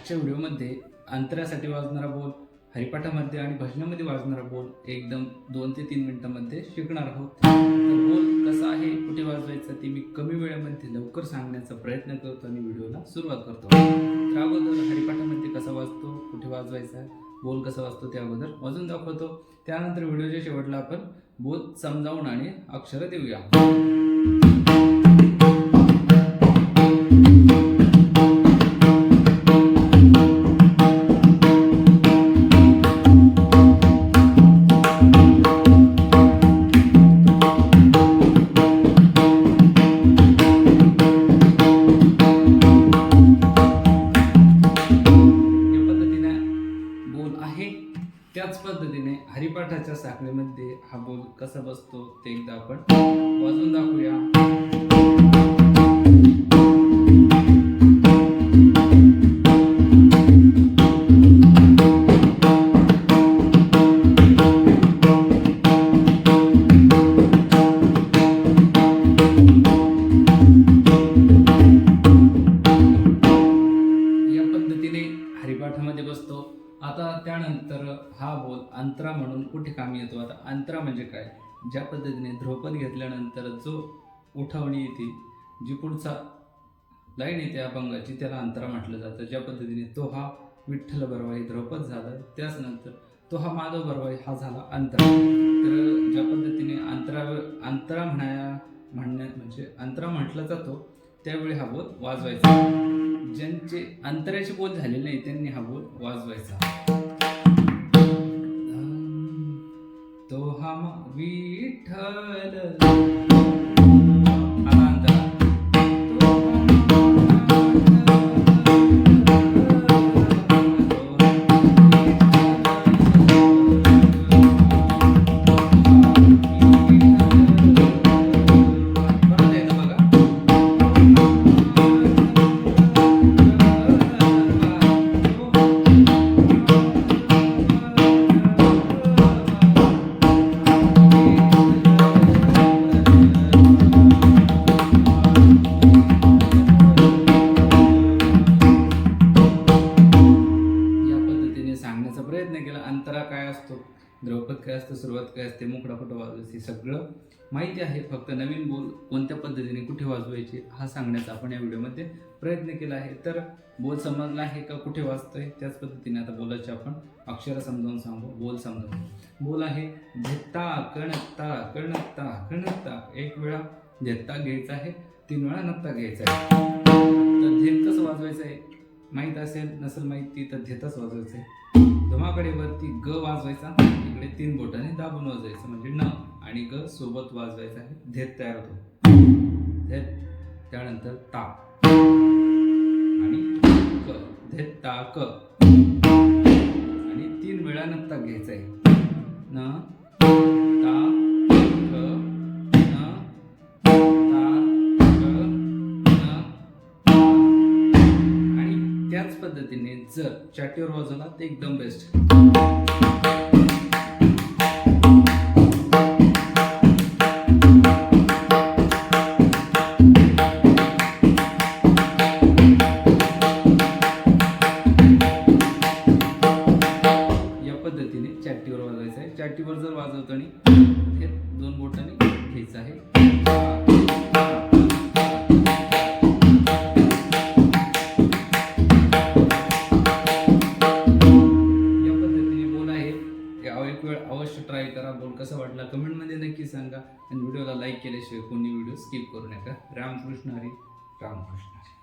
आजच्या व्हिडिओमध्ये अंतरासाठी वाजणारा बोल, हरिपाठामध्ये आणि भजनामध्ये वाजणारा बोल एकदम 2 ते 3 मिनिटांमध्ये शिकणार आहोत. तर बोल कसा आहे, कुठे वाजवायचा ते मी कमी वेळेमध्ये लवकर सांगण्याचा प्रयत्न करतो आणि व्हिडिओला सुरुवात करतो. तर अगोदर हरिपाठामध्ये कसा वाजतो, कुठे वाजवायचा, बोल कसा वाजतो ते अगोदर वाजून दाखवतो. त्यानंतर व्हिडिओच्या शेवटला आपण बोल समजावून आणि अक्षर देऊया. त्याच पद्धतीने हरिपाठाच्या साखळीमध्ये हा बोल कसा बसतो ते एकदा आपण वाजवून दाखवूया. या पद्धतीने हरिपाठामध्ये बसतो. आता त्यानंतर हा बोल अंतरा म्हणून कुठे कामी येतो. आता अंतरा म्हणजे काय, ज्या पद्धतीने ध्रुपद घेतल्यानंतर जो उठवणी येते, जी पुढचा लाईन येते अभंगाची, त्याला अंतरा म्हटलं जातं. ज्या पद्धतीने तो हा विठ्ठल बरवाई ध्रुपद झालं, त्याच नंतर तो हा माधव बरवाई हा झाला अंतरा. तर ज्या पद्धतीने अंतरा म्हणजे अंतरा म्हटलं जातो त्यावेळी हा बोल वाजवायचा. ज्यांचे अंतराचे बोल झालेले नाही त्यांनी हा बोल वाजवायचा. तो हा विठ्ठल आला अंतरा. प्रयत्न केला. अंतरा काय असतो, ध्रुपद काय असतं, सुरुवात काय असते, मुकडा कुठं वाजवायची, सगळं माहिती आहे. फक्त नवीन बोल कोणत्या पद्धतीने कुठे वाजवायचे हा सांगण्याचा आपण या व्हिडिओमध्ये प्रयत्न केला आहे. तर बोल समजला आहे का, कुठे वाजतोय, त्याच पद्धतीने आता बोलाचे आपण अक्षर समजावून सांगू. बोल समजावून बोल आहे धेत्ता कणत्ता कणत्ता कणत्ता. एक वेळा धेत्ता घ्यायचा आहे, 3 वेळा नत्ता घ्यायचा आहे. तर धेत कसं वाजवायचं आहे माहीत असेल, नसेल माहिती तर धेतच वाजवायचं आहे. धमाकडे वरती ग वाजवायचा, इकडे 3 बोटाने दाबून वाजवायचं म्हणजे न आणि ग सोबत वाजवायचं आहे. धेत तयार होतो. धेत, त्यानंतर ता आणि क, धेत ता क आणि 3 वेळा नत्ता घ्यायचा आहे. न ता क न ता क न. आणि त्याच पद्धतीने जर चाटीवर वाजवला तर एकदम बेस्ट. या पद्धतीने चाटीवर वाजवायचं आहे. चाटीवर जर वाजवताना हे 2 बोटाने घ्यायचं आहे. एक वेळ अवश्य ट्राय करा. बोल कसा वाटला कमेंटमध्ये नक्की सांगा आणि व्हिडिओला लाईक केल्याशिवाय कोणी व्हिडिओ स्किप करू नका. रामकृष्ण हरी, रामकृष्ण हरी.